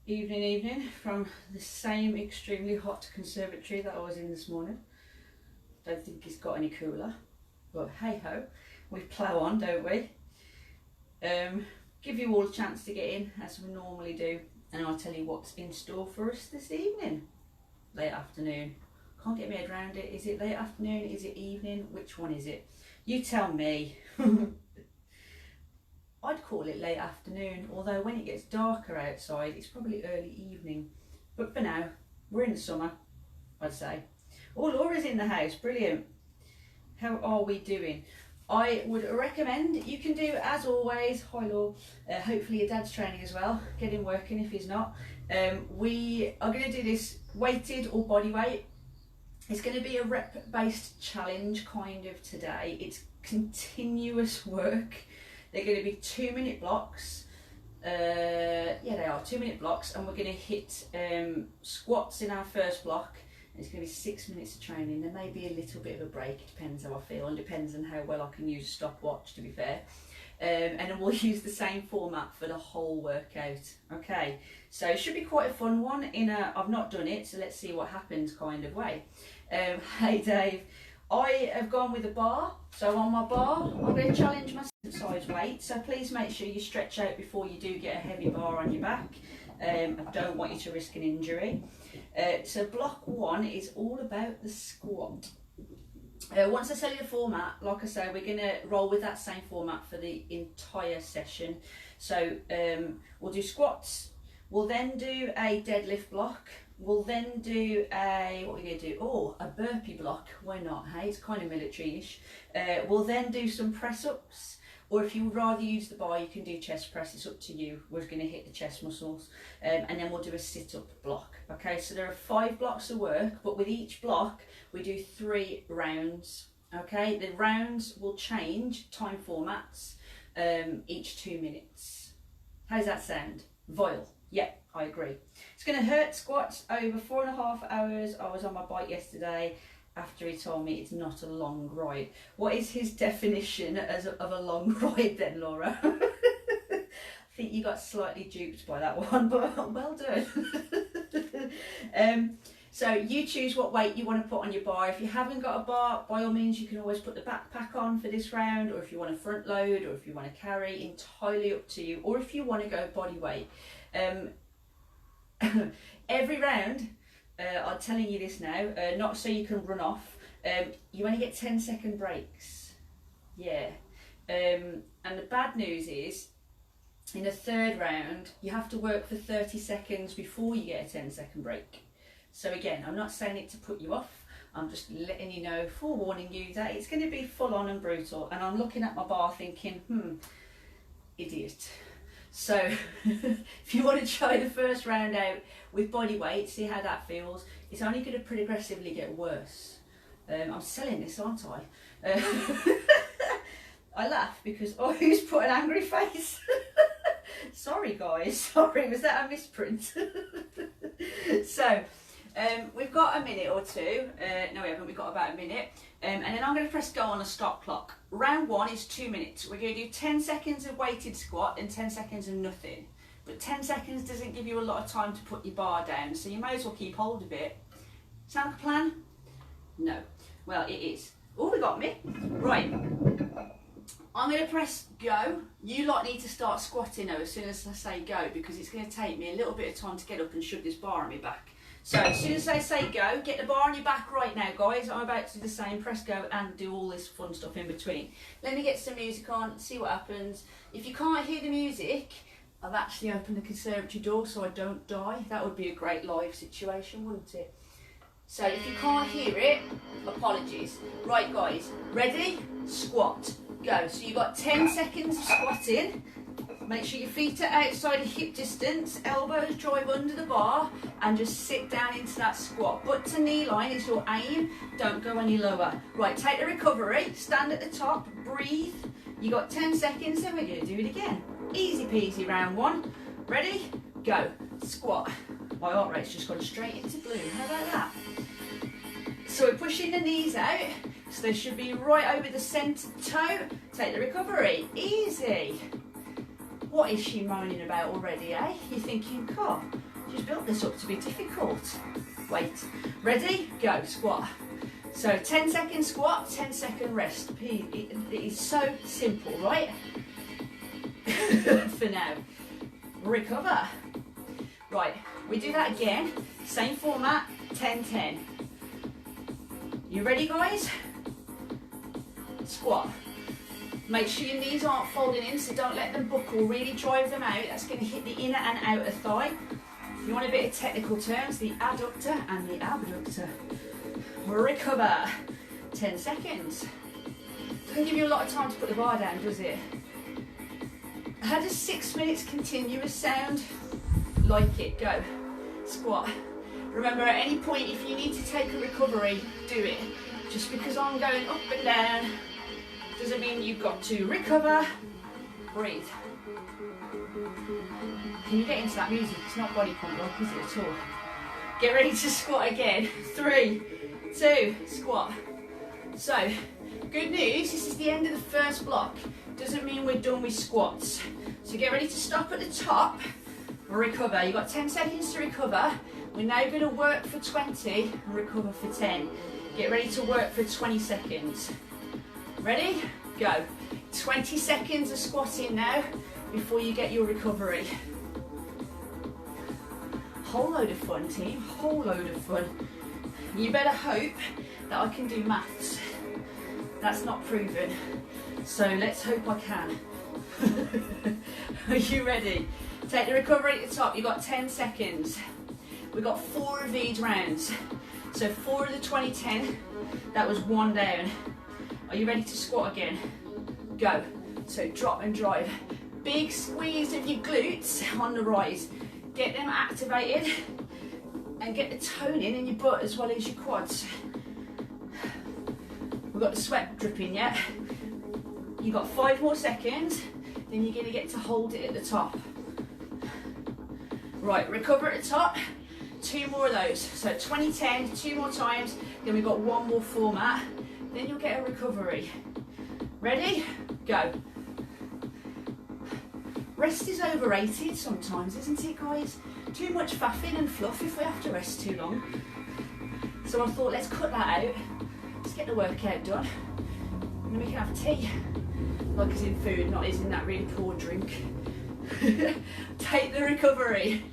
Evening from the same extremely hot conservatory that I was in this morning. Don't think it's got any cooler, but hey ho, we plough on, don't we? Give you all a chance to get in as we normally do, and I'll tell you what's in store for us this evening. Late afternoon. Can't get my head around it. Is it late afternoon? Is it evening? Which one is it? You tell me. I'd call it late afternoon, although when it gets darker outside, it's probably early evening. But for now, we're in the summer, I'd say. Oh, Laura's in the house, brilliant. How are we doing? I would recommend, you can do as always, hi Laura, hopefully your dad's training as well, get him working if he's not. We are going to do this weighted or body weight. It's going to be a rep-based challenge kind of today. It's continuous work. They're going to be 2-minute blocks. Yeah, they are 2-minute blocks, and we're going to hit squats in our first block. It's going to be 6 minutes of training. There may be a little bit of a break. It depends how I feel, and depends on how well I can use a stopwatch, to be fair. And then we'll use the same format for the whole workout. Okay, so it should be quite a fun one. I've not done it, so let's see what happens kind of way. Hey Dave. I have gone with a bar, so on my bar I'm going to challenge my size weight, so please make sure you stretch out before you do get a heavy bar on your back. I don't want you to risk an injury. So block 1 is all about the squat. Once I tell you the format, like I say, we're going to roll with that same format for the entire session. So we'll do squats, we'll then do a deadlift block. We'll then do what we're going to do? Oh, a burpee block. Why not? Hey, it's kind of military-ish. We'll then do some press-ups, or if you would rather use the bar, you can do chest press. It's up to you. We're going to hit the chest muscles, and then we'll do a sit-up block. Okay, so there are 5 blocks of work, but with each block, we do 3 rounds. Okay, the rounds will change time formats each 2 minutes. How's that sound? Vile. Yeah, I agree. It's going to hurt squats over 4.5 hours. I was on my bike yesterday after he told me it's not a long ride. What is his definition of a long ride then, Laura? I think you got slightly duped by that one, but well done. So you choose what weight you want to put on your bar. If you haven't got a bar, by all means, you can always put the backpack on for this round, or if you want to front load, or if you want to carry, entirely up to you, or if you want to go body weight. Every round, I'm telling you this now, not so you can run off, you only get 10-second breaks. Yeah. And the bad news is, in a third round, you have to work for 30 seconds before you get a 10-second break. So again, I'm not saying it to put you off, I'm just letting you know, forewarning you that it's going to be full on and brutal. And I'm looking at my bar thinking, idiot. So if you want to try the first round out with body weight, see how that feels. It's only going to progressively get worse. I'm selling this, aren't I? I laugh because, oh, who's put an angry face? Sorry guys, sorry, was that a misprint? So we've got a minute or two. No, we haven't. We've got about a minute. And then I'm going to press go on a stop clock. Round 1 is 2 minutes. We're going to do 10 seconds of weighted squat and 10 seconds of nothing. But 10 seconds doesn't give you a lot of time to put your bar down, so you may as well keep hold of it. Sound like a plan? No. Well, it is. Oh, we got me. Right. I'm going to press go. You lot need to start squatting though as soon as I say go, because it's going to take me a little bit of time to get up and shove this bar on my back. So as soon as I say go, get the bar on your back right now, guys. I'm about to do the same, press go and do all this fun stuff in between. Let me get some music on, see what happens. If you can't hear the music, I've actually opened the conservatory door so I don't die. That would be a great live situation, wouldn't it? So if you can't hear it, apologies. Right guys, ready? Squat, go. So you've got 10 seconds of squatting. Make sure your feet are outside of hip distance, elbows drive under the bar, and just sit down into that squat. Butt to knee line is your aim, don't go any lower. Right, take the recovery, stand at the top, breathe. You got 10 seconds, then we're going to do it again. Easy peasy, round 1. Ready? Go. Squat. My heart rate's just gone straight into blue. How about that? So we're pushing the knees out, so they should be right over the centre toe. Take the recovery. Easy. What is she moaning about already, eh? You're thinking, God, She's built this up to be difficult. Wait, ready, go, squat. So 10-second squat, 10-second rest. It is so simple, right? For now. Recover. Right, we do that again. Same format, 10-10. You ready, guys? Squat. Make sure your knees aren't folding in, so don't let them buckle. Really drive them out. That's going to hit the inner and outer thigh. If you want a bit of technical terms, the adductor and the abductor. Recover. 10 seconds. Doesn't give you a lot of time to put the bar down, does it? How does 6 minutes continuous sound? Like it. Go. Squat. Remember, at any point, if you need to take a recovery, do it. Just because I'm going up and down doesn't mean you've got to recover. Breathe. Can you get into that music? It's not body pump rock, is it at all? Get ready to squat again. 3, 2, squat. So, good news, this is the end of the first block. Doesn't mean we're done with squats. So get ready to stop at the top. Recover. You've got 10 seconds to recover. We're now going to work for 20 and recover for 10. Get ready to work for 20 seconds. Ready? Go. 20 seconds of squatting now before you get your recovery. Whole load of fun, team. Whole load of fun. You better hope that I can do maths. That's not proven. So let's hope I can. Are you ready? Take the recovery at the top. You've got 10 seconds. We've got 4 of these rounds. So 4 of the 20-10. That was 1 down. Are you ready to squat again? Go. So drop and drive. Big squeeze of your glutes on the rise. Get them activated and get the tone in your butt as well as your quads. We've got the sweat dripping yet. You've got 5 more seconds, then you're going to get to hold it at the top. Right, recover at the top. 2 more of those. So 20-10, 2 more times. Then we've got 1 more format. Then you'll get a recovery. Ready? Go. Rest is overrated sometimes, isn't it, guys? Too much faffing and fluff if we have to rest too long. So I thought, let's cut that out. Let's get the workout done. And then we can have tea. Like as in food, not as in that really poor drink. Take the recovery.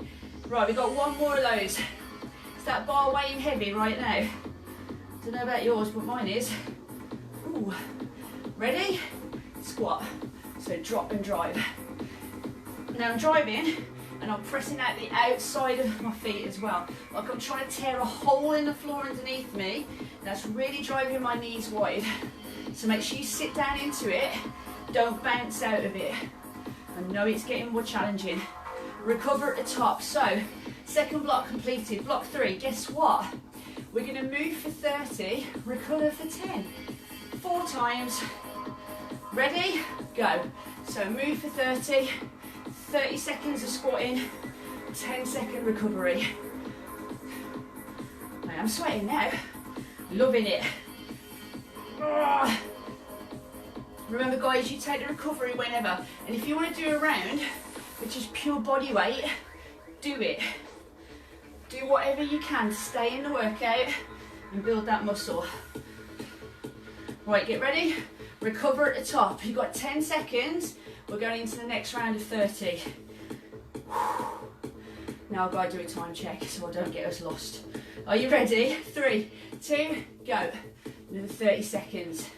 Right, we've got 1 more of those. Is that bar weighing heavy right now? Don't know about yours, but mine is. Ooh. Ready? Squat. So drop and drive. Now I'm driving and I'm pressing out the outside of my feet as well. Like I'm trying to tear a hole in the floor underneath me. That's really driving my knees wide. So make sure you sit down into it. Don't bounce out of it. I know it's getting more challenging. Recover at the top. So, second block completed. Block 3, guess what? We're going to move for 30, recover for 10. 4 times. Ready? Go. So move for 30, 30 seconds of squatting, 10-second recovery. I am sweating now. Loving it. Remember guys, you take the recovery whenever. And if you want to do a round, which is pure body weight, do it. Do whatever you can to stay in the workout and build that muscle. Right, get ready. Recover at the top. You've got 10 seconds. We're going into the next round of 30. Now I've got to do a time check so I don't get us lost. Are you ready? 3, 2, go. Another 30 seconds.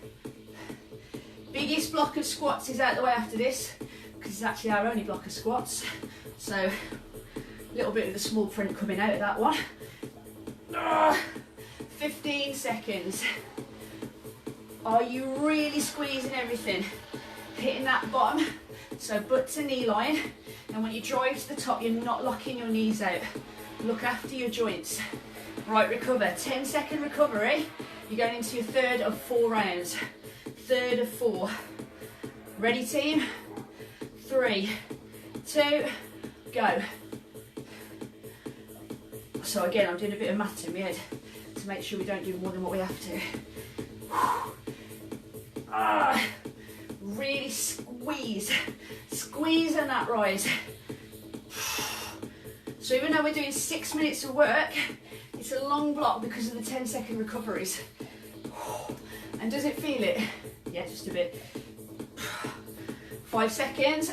Biggest block of squats is out the way after this, because it's actually our only block of squats. So, a little bit of the small print coming out of that one. 15 seconds. Are you really squeezing everything? Hitting that bottom, so butt to knee line. And when you drive to the top, you're not locking your knees out. Look after your joints. Right, recover. 10-second recovery. You're going into your 3rd of 4 rounds. 3rd of 4. Ready, team? 3, 2, go. So again, I'm doing a bit of maths in my head to make sure we don't do more than what we have to. Really squeeze. Squeeze on that rise. So even though we're doing 6 minutes of work, it's a long block because of the 10-second recoveries. And does it feel it? Yeah, just a bit. 5 seconds.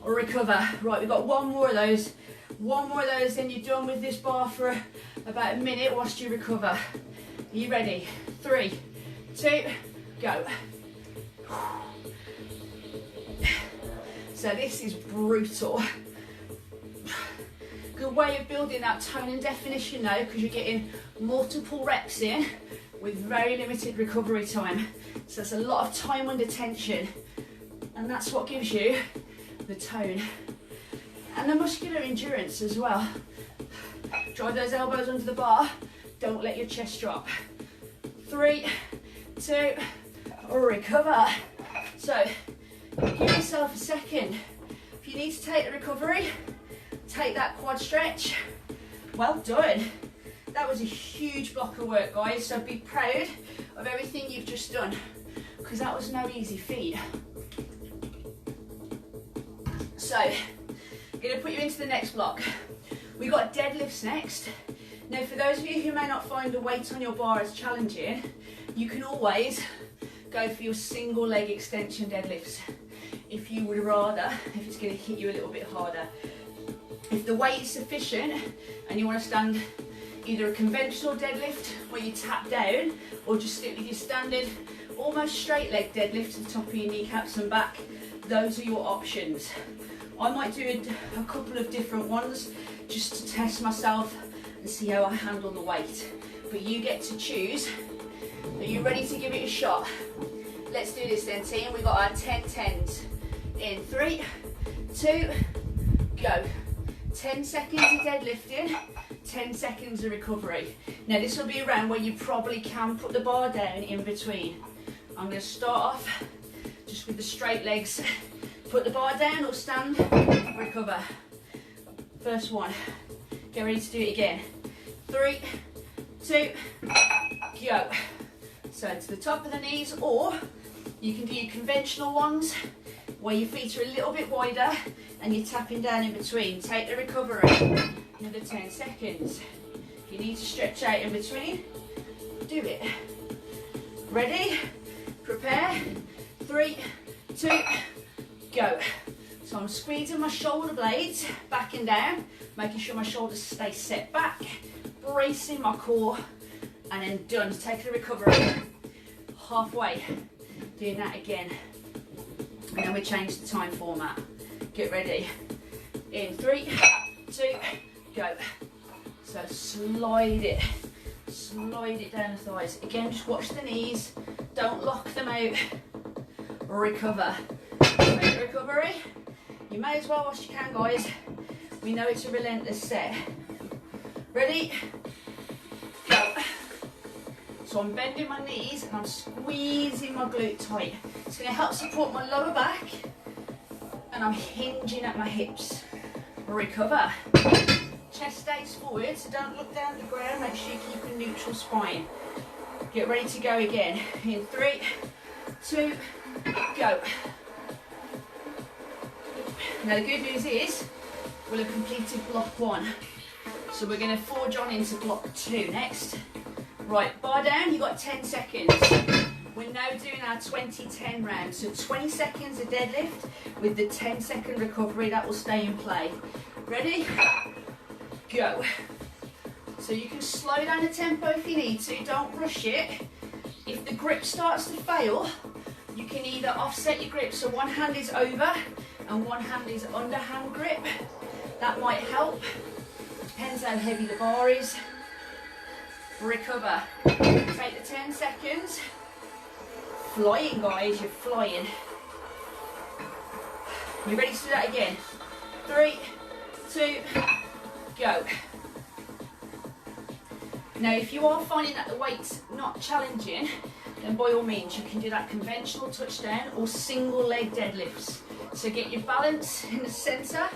Recover. Right, we've got one more of those. One more of those, then you're done with this bar for about a minute whilst you recover. Are you ready? 3, 2, go. So this is brutal. Good way of building that tone and definition though, because you're getting multiple reps in with very limited recovery time. So that's a lot of time under tension, and that's what gives you the tone and the muscular endurance as well. Drive those elbows under the bar, don't let your chest drop. 3, 2, recover. So give yourself a second. If you need to take the recovery, take that quad stretch. Well done. That was a huge block of work, guys, so be proud of everything you've just done, because that was no easy feat. So, I'm going to put you into the next block. We've got deadlifts next. Now, for those of you who may not find the weight on your bar as challenging, you can always go for your single leg extension deadlifts if you would rather, if it's going to hit you a little bit harder. If the weight is sufficient and you want to stand either a conventional deadlift where you tap down, or just stick with your standard almost straight leg deadlift to the top of your kneecaps and back, those are your options. I might do a couple of different ones just to test myself and see how I handle the weight, but you get to choose. Are you ready to give it a shot? Let's do this then, team. We've got our 10-10s in 3, 2, go. 10 seconds of deadlifting, 10 seconds of recovery. Now this will be a round where you probably can put the bar down in between. I'm going to start off just with the straight legs. Put the bar down or stand, recover. First one. Get ready to do it again. 3, 2, go. So to the top of the knees, or you can do your conventional ones where your feet are a little bit wider and you're tapping down in between. Take the recovery. Another 10 seconds. If you need to stretch out in between, do it. Ready? Prepare. 3, 2, go. So I'm squeezing my shoulder blades back and down, making sure my shoulders stay set back, bracing my core, and then done. Take the recovery. Halfway. Doing that again. And then we change the time format. Get ready. In 3, 2, go. So slide it down the thighs. Again, just watch the knees. Don't lock them out. Recover. Great recovery. You may as well whilst you can, guys. We know it's a relentless set. Ready? Go. So I'm bending my knees and I'm squeezing my glute tight. It's going to help support my lower back, and I'm hinging at my hips. Recover. Chest stays forward, so don't look down at the ground. Make sure you keep a neutral spine. Get ready to go again. In 3, 2, go. Now the good news is we'll have completed block 1. So we're going to forge on into block 2 next. Right, bar down, you've got 10 seconds. We're now doing our 20-10 round. So 20 seconds of deadlift with the 10-second recovery. That will stay in play. Ready? Go. So you can slow down the tempo if you need to. Don't rush it. If the grip starts to fail, you can either offset your grip, so one hand is over and one hand is underhand grip. That might help. Depends how heavy the bar is. Recover. Take the 10 seconds. Flying, guys, you're flying. You ready to do that again? 3, 2, go. Now, if you are finding that the weight's not challenging, then by all means you can do that conventional touchdown or single leg deadlifts. So get your balance in the centre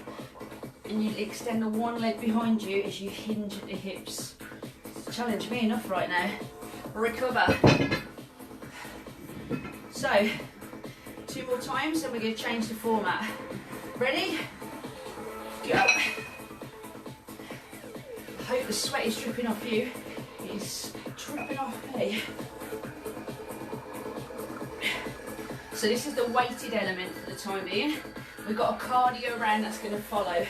and you extend the one leg behind you as you hinge at the hips. Challenge me enough right now. Recover. So, 2 more times and we're going to change the format. Ready? Go. the sweat is dripping off you, it's dripping off me. So this is the weighted element for the time being. We've got a cardio round that's going to follow.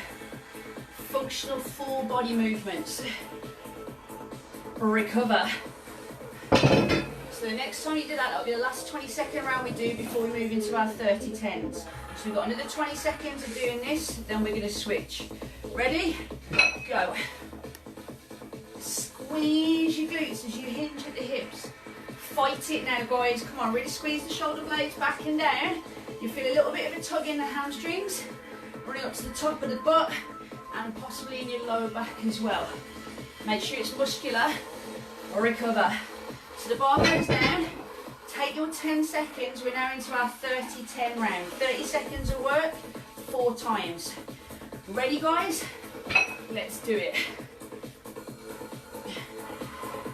Functional full body movements. Recover. So the next time you do that, that'll be the last 20-second round we do before we move into our 30-10s. So we've got another 20 seconds of doing this, then we're going to switch. Ready? Go. Squeeze your glutes as you hinge at the hips. Fight it now, guys. Come on, really squeeze the shoulder blades back and down. You feel a little bit of a tug in the hamstrings, running up to the top of the butt, and possibly in your lower back as well. Make sure it's muscular. Recover. So the bar goes down. Take your 10 seconds. We're now into our 30-10 round. 30 seconds of work, 4 times. Ready, guys? Let's do it.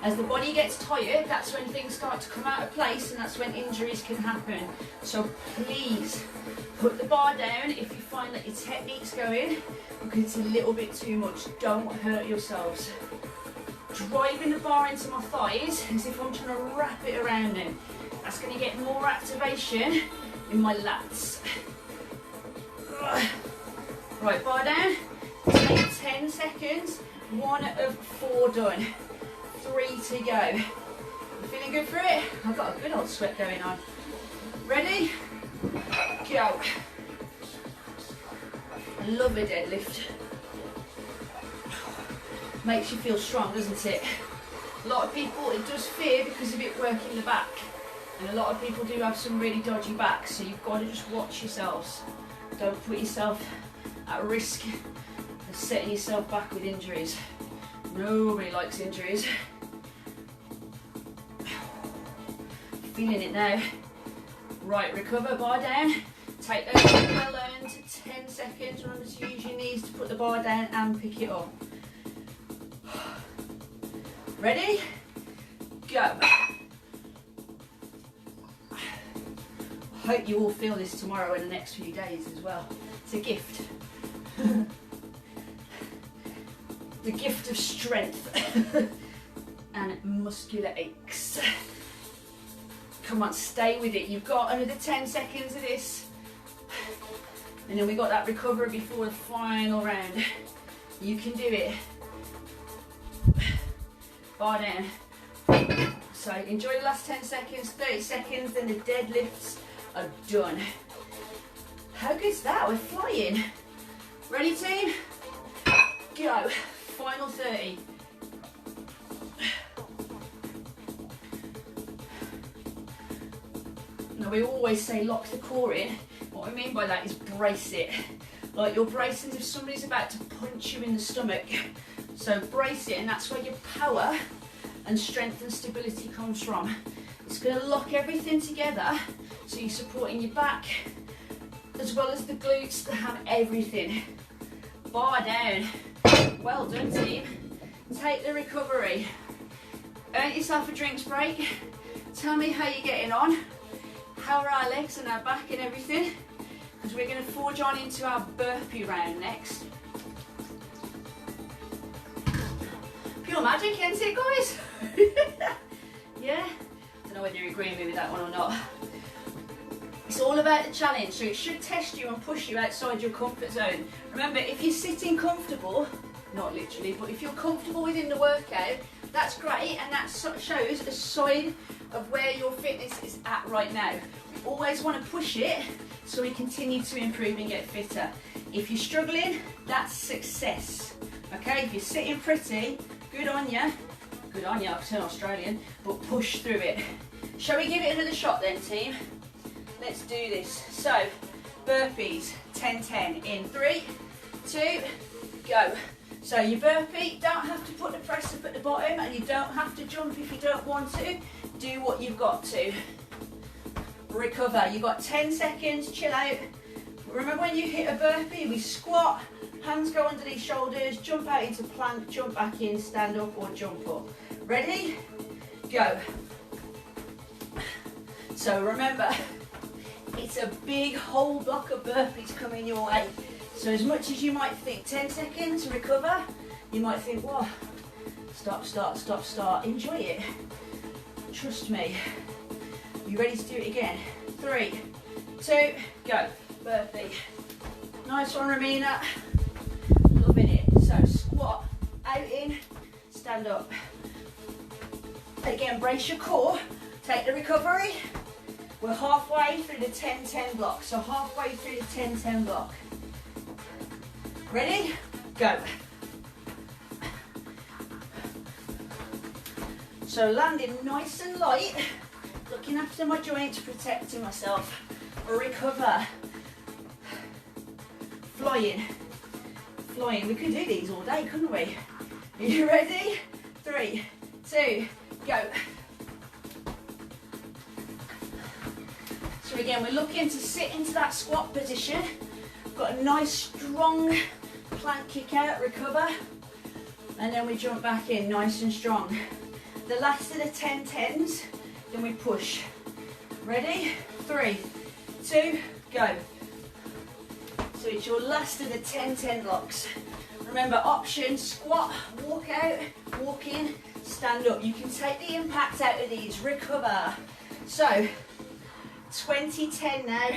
As the body gets tired, that's when things start to come out of place, and that's when injuries can happen. So please put the bar down if you find that your technique's going, because it's a little bit too much. Don't hurt yourselves. Driving the bar into my thighs as if I'm trying to wrap it around them. That's going to get more activation in my lats. Right, bar down. Take 10 seconds. 1 of 4 done. 3 to go. You feeling good for it? I've got a good old sweat going on. Ready? Go. I love a deadlift. Makes you feel strong, doesn't it? A lot of people, it does fear because of it working the back. And a lot of people do have some really dodgy backs, so you've got to just watch yourselves. Don't put yourself at risk of setting yourself back with injuries. Nobody likes injuries. Feeling it now. Right, recover, bar down. Take those well-earned 10 seconds. Remember to use your knees to put the bar down and pick it up. Ready? Go. I hope you all feel this tomorrow and the next few days as well. It's a gift. The gift of strength and muscular aches. Come on, stay with it. You've got another 10 seconds of this. And then we got that recovery before the final round. You can do it. Bar down. So enjoy the last 10 seconds, 30 seconds, then the deadlifts are done. How good's that? We're flying. Ready, team? Go. Final 30. Now we always say lock the core in. What I mean by that is brace it. Like you're bracing as if somebody's about to punch you in the stomach. So brace it, and that's where your power and strength and stability comes from. It's going to lock everything together, so you're supporting your back as well as the glutes to have everything. Bar down. Well done, team. Take the recovery. Earn yourself a drinks break. Tell me how you're getting on. How are our legs and our back and everything? Because we're going to forge on into our burpee round next. Pure magic, isn't it, guys? Yeah? I don't know whether you're agreeing with that one or not. It's all about the challenge, so it should test you and push you outside your comfort zone. Remember, if you're sitting comfortable, not literally, but if you're comfortable within the workout, that's great, and that shows a sign of where your fitness is at right now. We always want to push it so we continue to improve and get fitter. If you're struggling, that's success. Okay, if you're sitting pretty, good on you. Good on you, I turn Australian, but push through it. Shall we give it another shot then, team? Let's do this. So, burpees, 10-10 in 3, 2, go. So your burpee, don't have to put the press up at the bottom, and you don't have to jump if you don't want to. Do what you've got to. Recover. You've got 10 seconds, chill out. Remember when you hit a burpee, we squat, hands go under these shoulders, jump out into plank, jump back in, stand up or jump up. Ready? Go. So remember, it's a big whole block of burpees coming your way. So as much as you might think 10 seconds, recover, you might think, whoa, Stop, start, stop, start. Enjoy it. Trust me. You ready to do it again? 3, 2, go. Burpee. Nice one, Ramina. Loving it. So squat, out in, stand up. Again, brace your core. Take the recovery. We're halfway through the 10-10 block. So halfway through the 10-10 block. Ready? Go. So landing nice and light, looking after my joints, protecting myself. Recover. Flying. Flying. We could do these all day, couldn't we? Are you ready? 3, 2, go. So again, we're looking to sit into that squat position. Got a nice strong plank kick out, recover. And then we jump back in, nice and strong. The last of the 10-10s, then we push. Ready? 3, 2, go. So it's your last of the 10-10 blocks. Remember, option, squat, walk out, walk in, stand up. You can take the impact out of these, recover. So, 20-10 now.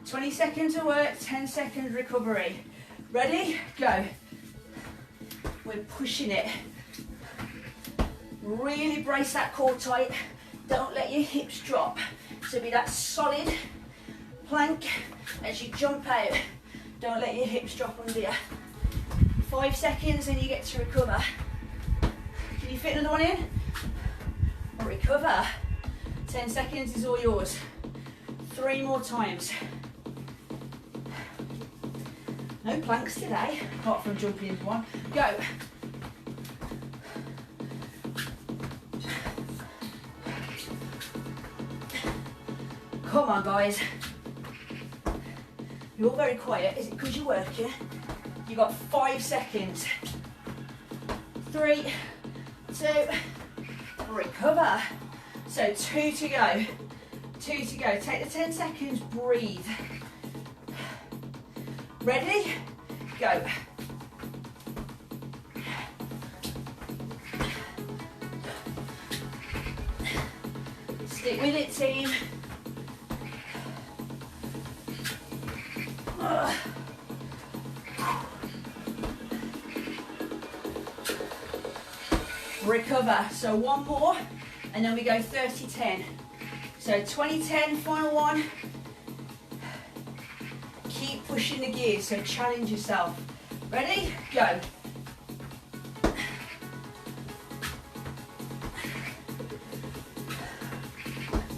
20 seconds of work, 10 seconds recovery. Ready? Go. We're pushing it. Really brace that core tight. Don't let your hips drop. So be that solid plank as you jump out. Don't let your hips drop under you. 5 seconds and you get to recover. Can you fit another one in? Recover. 10 seconds is all yours. 3 more times. No planks today, apart from jumping into one. Go. Come on, guys. You're all very quiet. Is it because you're working? You got 5 seconds. 3, 2, recover. So 2 to go. 2 to go. Take the 10 seconds, breathe. Ready? Go. Stick with it, team. Recover. So 1 more, and then we go 30-10. So 20-10, final one. Keep pushing the gears, so challenge yourself. Ready? Go.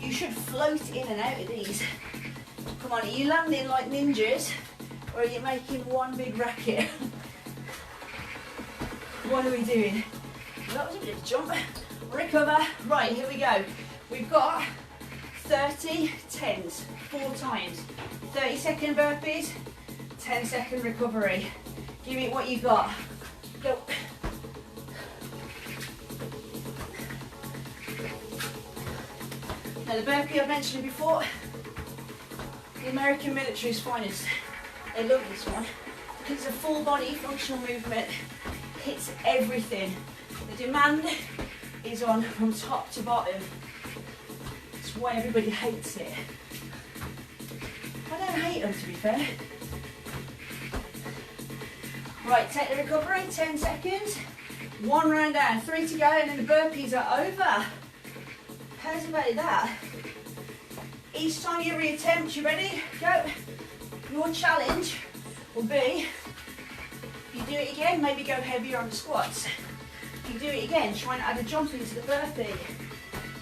You should float in and out of these. Come on, are you landing like ninjas, or are you making one big racket? What are we doing? That was a bit of a jump. Recover. Right, here we go. We've got 30 10s, 4 times. 30-second burpees, 10-second recovery. Give it what you got. Go. Now the burpee I mentioned before, the American military's finest. They love this one because it's a full body functional movement, hits everything. The demand is on from top to bottom. That's why everybody hates it. I don't hate them, to be fair. Right, take the recovery, 10 seconds. 1 round down, 3 to go, and then the burpees are over. How's about that? Each time you reattempt, you ready? Go. Your challenge will be, if you do it again, maybe go heavier on the squats. If you do it again, try and add a jump into the burpee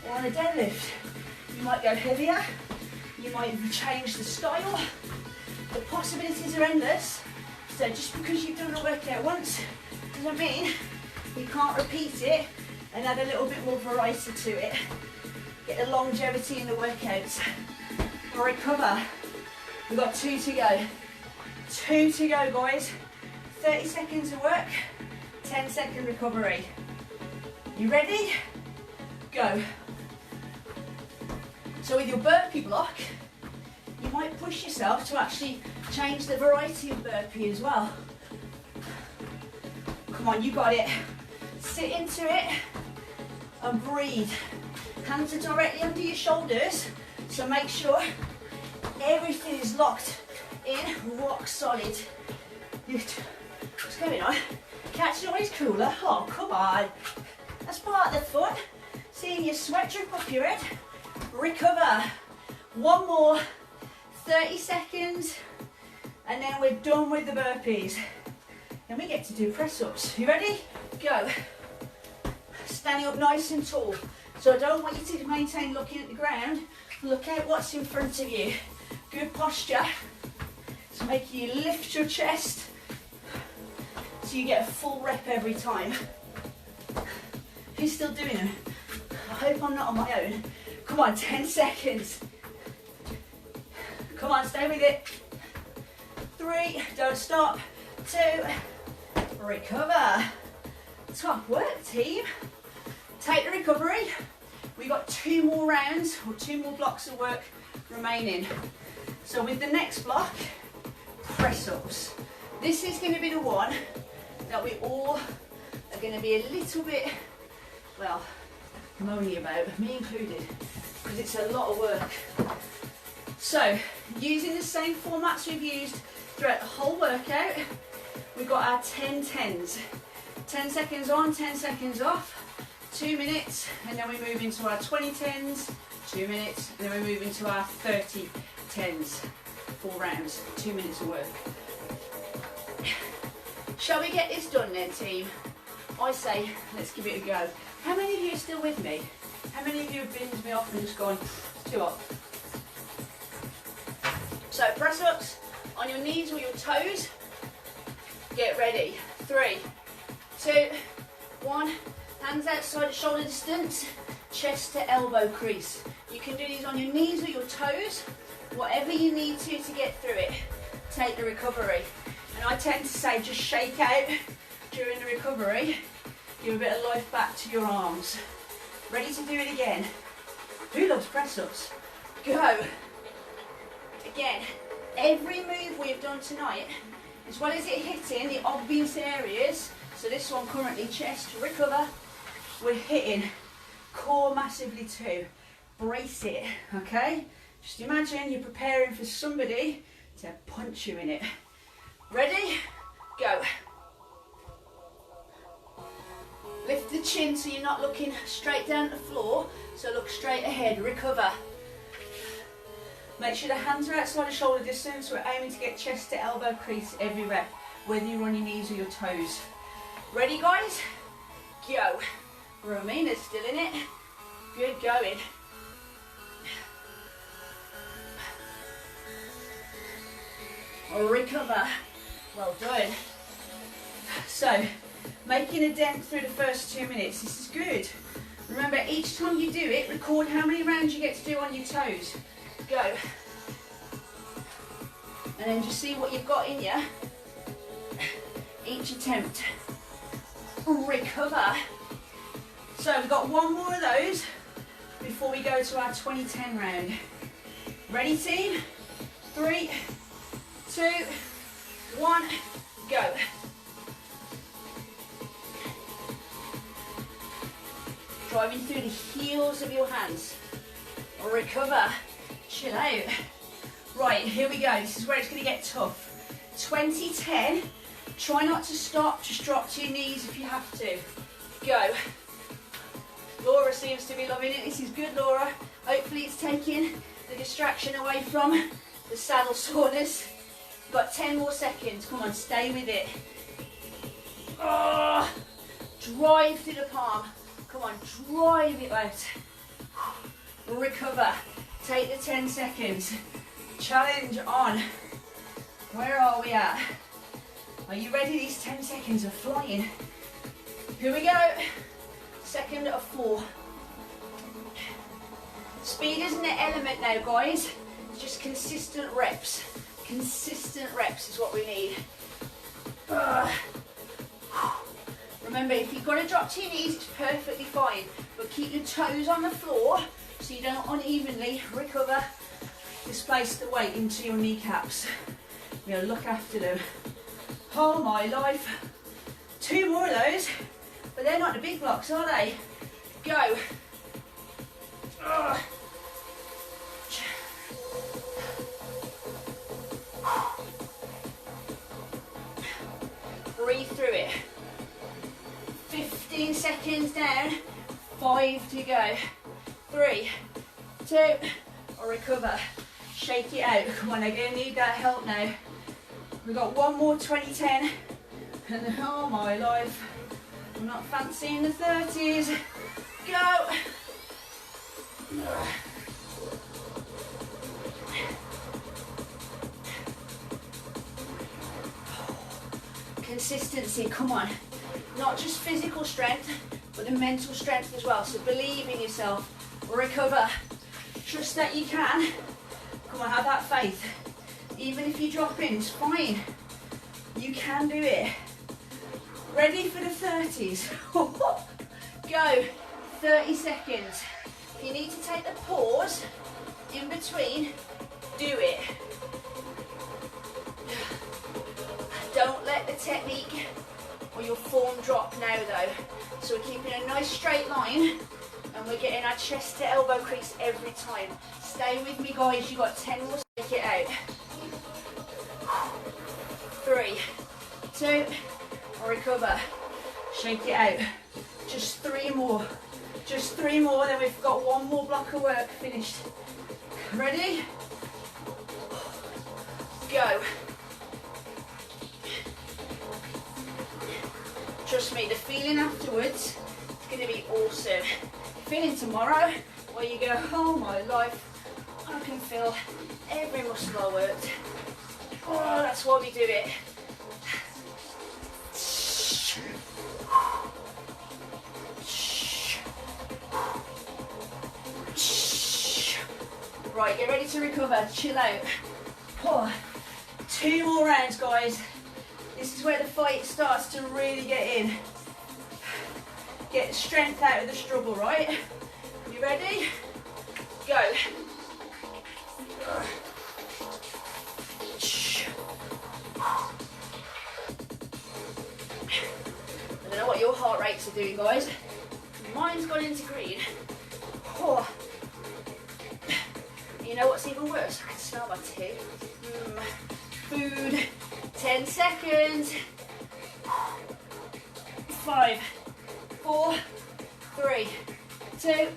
or on a deadlift. You might go heavier, you might change the style. The possibilities are endless. So just because you've done a workout once doesn't mean you can't repeat it and add a little bit more variety to it. Get the longevity in the workouts. Recover. We've got 2 to go. 2 to go, guys. 30 seconds of work, 10-second recovery. You ready? Go. So with your burpee block, you might push yourself to actually change the variety of burpee as well. Come on, you got it. sit into it and breathe. Hands are directly under your shoulders, so make sure everything is locked in, rock solid. What's going on? Catching always cooler. Oh, come on. That's part of the fun. Seeing your sweat drip off your head. Recover. One more. 30 seconds. And then we're done with the burpees. Then we get to do press-ups. You ready? Go. Standing up nice and tall. So I don't want you to maintain looking at the ground. Look at what's in front of you. Good posture. So making you lift your chest so you get a full rep every time. Who's still doing them? I hope I'm not on my own. Come on, 10 seconds. Come on, stay with it. 3, don't stop. 2, recover. Top work, team. Take the recovery. We've got 2 more rounds or 2 more blocks of work remaining. So with the next block, press ups. This is going to be the one that we all are going to be a little bit, well, moany about, me included, because it's a lot of work. So using the same formats we've used throughout the whole workout, we've got our 10-10s. 10 seconds on, 10 seconds off, 2 minutes, and then we move into our 20-10s, 2 minutes, and then we move into our 30-10s, 4 rounds, 2 minutes of work. Shall we get this done then, team? I say, let's give it a go. How many of you are still with me? How many of you have binned me off and just gone, it's too hot? So press ups on your knees or your toes. Get ready. 3, 2, 1. Hands outside shoulder distance, chest to elbow crease. You can do these on your knees or your toes, whatever you need to get through it. Take the recovery. And I tend to say just shake out during the recovery. Give a bit of life back to your arms. Ready to do it again. Who loves press ups? Go. Again, every move we've done tonight, as well as it hitting the obvious areas, so this one currently chest, recover, we're hitting core massively too. Brace it, okay? Just imagine you're preparing for somebody to punch you in it. Ready? Go. Lift the chin so you're not looking straight down the floor, so look straight ahead, recover. Make sure the hands are outside of shoulder distance. We're aiming to get chest to elbow crease every rep, whether you're on your knees or your toes. Ready, guys? Go. Romina's still in it. Good going. Recover. Well done. So, making a dent through the first 2 minutes. This is good. Remember, each time you do it, record how many rounds you get to do on your toes. Go. And then just see what you've got in you. Each attempt. Recover. So we've got 1 more of those before we go to our 20-10 round. Ready, team? 3, 2, 1, go. Driving through the heels of your hands. Recover. Chill out. Right, here we go. This is where it's going to get tough. 20-10. Try not to stop. Just drop to your knees if you have to. Go. Laura seems to be loving it. This is good, Laura. Hopefully it's taking the distraction away from the saddle soreness. You've got 10 more seconds. Come on, stay with it. Oh, drive to the palm. Come on, drive it out. Recover. Take the 10 seconds. Challenge on. Where are we at? Are you ready? These 10 seconds are flying. Here we go. Second of 4. Speed isn't an element now, guys. It's just consistent reps. Consistent reps is what we need. Remember, if you've got to drop to your knees, it's perfectly fine. But keep your toes on the floor so you don't unevenly recover. Displace the weight into your kneecaps. We're going to look after them. Oh my life. 2 more of those. but they're not the big blocks, are they? Go. Breathe through it. 15 seconds down, 5 to go. 3, 2, or recover. Shake it out. Come on, I'm going to need that help now. We've got one more 20-10, and oh my life, I'm not fancying the 30s. Go. Consistency, come on. Not just physical strength, but the mental strength as well. So believe in yourself. Recover. Trust that you can. Come on, have that faith. Even if you drop in, it's fine. You can do it. Ready for the 30s. Go. 30 seconds. If you need to take the pause in between, do it. Don't let the technique or your form drop now though. So we're keeping a nice straight line and we're getting our chest to elbow crease every time. Stay with me guys, you've got 10 more. Take it out. 3, 2, recover. Shake it out. Just 3 more. Just 3 more, then we've got 1 more block of work finished. Ready? Go. Trust me, the feeling afterwards is going to be awesome. Feeling tomorrow where you go, oh my life, I can feel every muscle I worked. Oh, that's why we do it. Right, get ready to recover, chill out. Oh, 2 more rounds, guys. This is where the fight starts to really get in. Get strength out of the struggle, right? You ready? Go. I don't know what your heart rates are doing, guys. Mine's gone into green. Oh. You know what's even worse? I can smell my tea. Food. 10 seconds. 5, 4, 3, 2.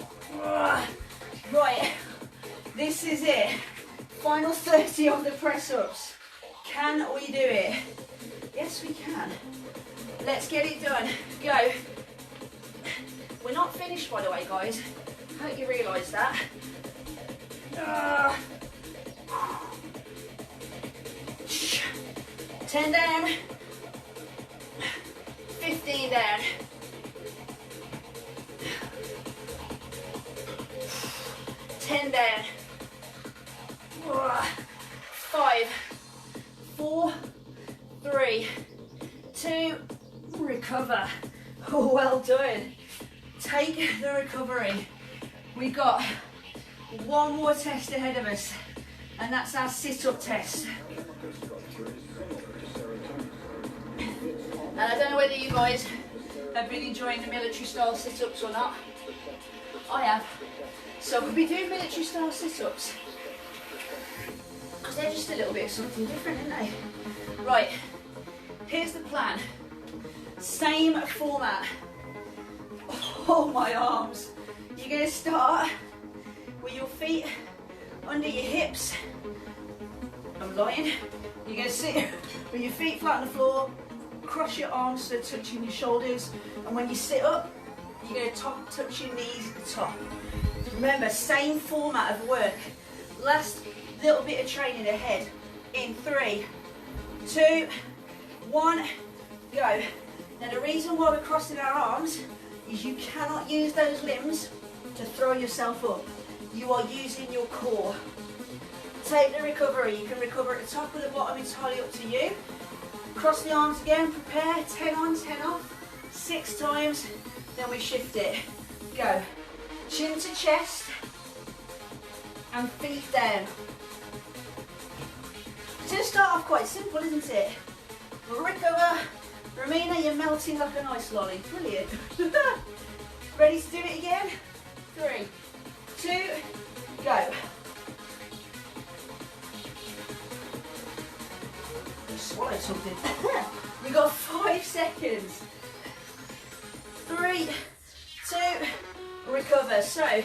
Right, this is it. Final 30 of the press ups. Can we do it? Yes, we can. Let's get it done. Go. We're not finished, by the way, guys. I hope you realise that. 10 down, 15 down, 10 down, 5, 4, 3, 2, recover. Oh, well done. Take the recovery. We got 1 more test ahead of us, and that's our sit-up test. And I don't know whether you guys have been enjoying the military style sit-ups or not. I have. So we'll be doing military style sit-ups because they're just a little bit of something different, aren't they? Right, here's the plan. Same format. Oh, my arms. You're going to start with your feet under your hips. I'm lying. You're going to sit with your feet flat on the floor, cross your arms so they're touching your shoulders, and when you sit up, you're going to touch your knees at the top. Remember, same format of work. Last little bit of training ahead. In 3, 2, 1, go. Now the reason why we're crossing our arms is you cannot use those limbs to throw yourself up. You are using your core. Take the recovery. You can recover at the top or the bottom, entirely up to you. Cross the arms again, prepare, 10 on, 10 off, 6 times, then we shift it. Go. Chin to chest, and feet down. It's going to start off quite simple, isn't it? Recover, Romina, you're melting like an ice lolly. Brilliant. Ready to do it again? 3, 2, go. Just swallowed something. You got 5 seconds. 3, 2, recover. So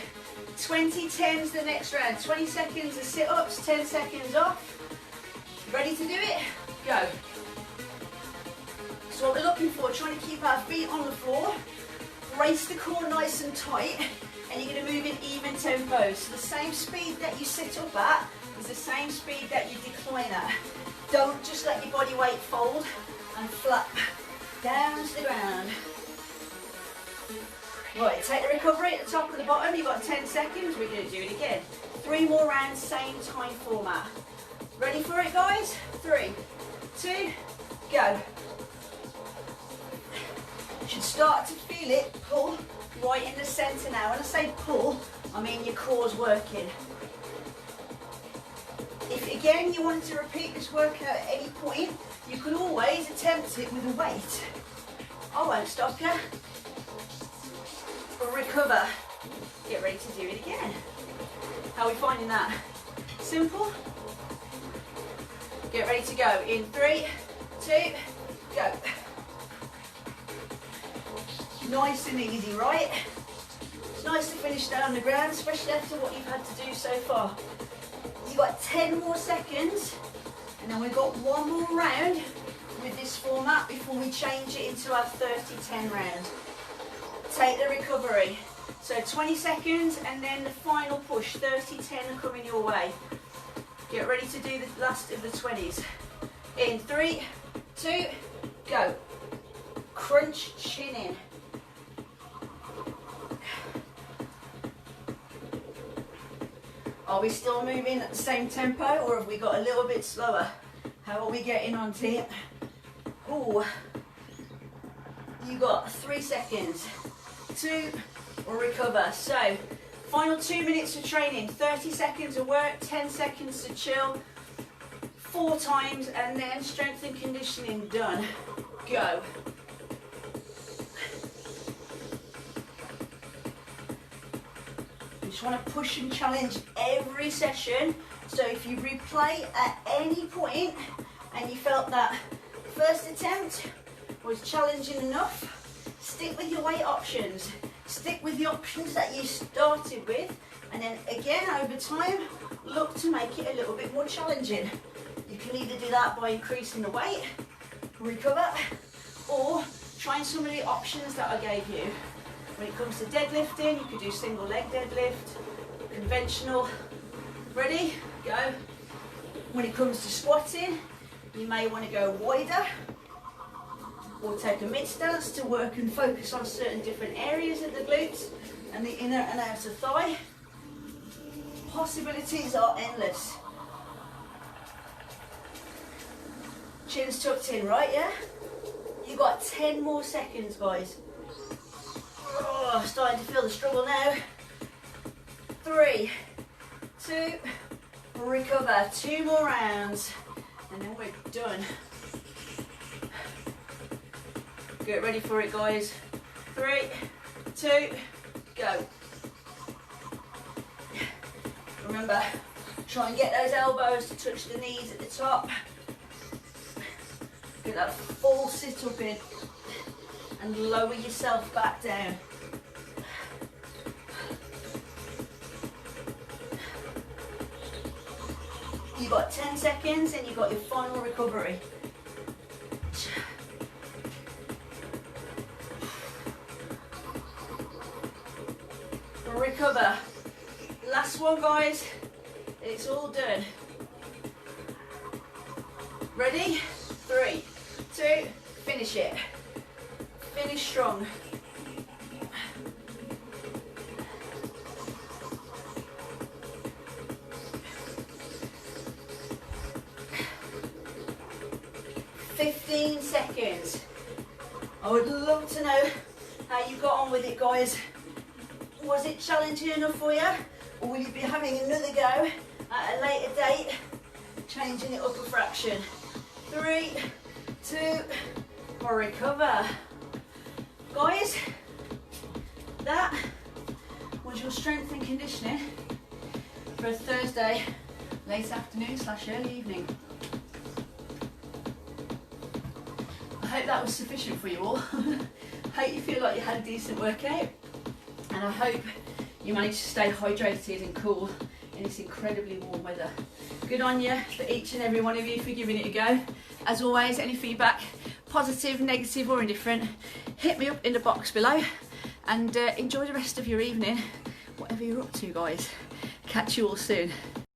20 10s the next round. 20 seconds of sit-ups, 10 seconds off. Ready to do it? Go. So what we're looking for, trying to keep our feet on the floor, brace the core nice and tight, and you're going to move in even tempo. So the same speed that you sit up at is the same speed that you decline at. Don't just let your body weight fold and flap down to the ground. Right, take the recovery at the top and the bottom. You've got 10 seconds. We're going to do it again. 3 more rounds, same time format. Ready for it, guys? 3, 2, go. You should start to feel it pull right in the centre now. When I say pull, I mean your core's working. If again you wanted to repeat this workout at any point, you can always attempt it with a weight. I won't stop you. Recover. Get ready to do it again. How are we finding that? Simple. Get ready to go. In 3, 2, go. Nice and easy, right? It's nice to finish down on the ground, especially after what you've had to do so far. You've got 10 more seconds, and then we've got one more round with this format before we change it into our 30-10 round. Take the recovery. So 20 seconds, and then the final push, 30-10 coming your way. Get ready to do the last of the 20s. In 3, 2, go. Crunch, chin in. Are we still moving at the same tempo, or have we got a little bit slower? How are we getting on, team? Oh, you got 3 seconds. 2, or recover. So, final 2 minutes of training. 30 seconds of work, 10 seconds to chill. 4 times, and then strength and conditioning done. Go. You just want to push and challenge every session. So if you replay at any point and you felt that first attempt was challenging enough, stick with your weight options. Stick with the options that you started with, and then again over time, look to make it a little bit more challenging. You can either do that by increasing the weight, recover, or trying some of the options that I gave you. When it comes to deadlifting, you could do single leg deadlift, conventional. Ready? Go. When it comes to squatting, you may want to go wider, or take a mid stance to work and focus on certain different areas of the glutes and the inner and outer thigh. Possibilities are endless. Chin's tucked in, right, yeah? You got 10 more seconds, guys. Oh, starting to feel the struggle now. 3, 2, recover. 2 more rounds, and then we're done. Get ready for it, guys. 3, 2, go. Remember, try and get those elbows to touch the knees at the top. Get that full sit up in and lower yourself back down. You've got 10 seconds and you've got your final recovery. Recover. Last one, guys. It's all done. Ready? 3, 2, finish it. Finish strong. "15 seconds. I would love to know how you got on with it, guys. Was it challenging enough for you? Or will you be having another go at a later date, changing it up a fraction? 3, 2, or recover. Guys, that was your strength and conditioning for a Thursday late afternoon / early evening. I hope that was sufficient for you all. Hope you feel like you had a decent workout, and I hope you managed to stay hydrated and cool in this incredibly warm weather. Good on you for each and every one of you for giving it a go. As always, any feedback, positive, negative or indifferent, hit me up in the box below, and enjoy the rest of your evening, whatever you're up to, guys. Catch you all soon.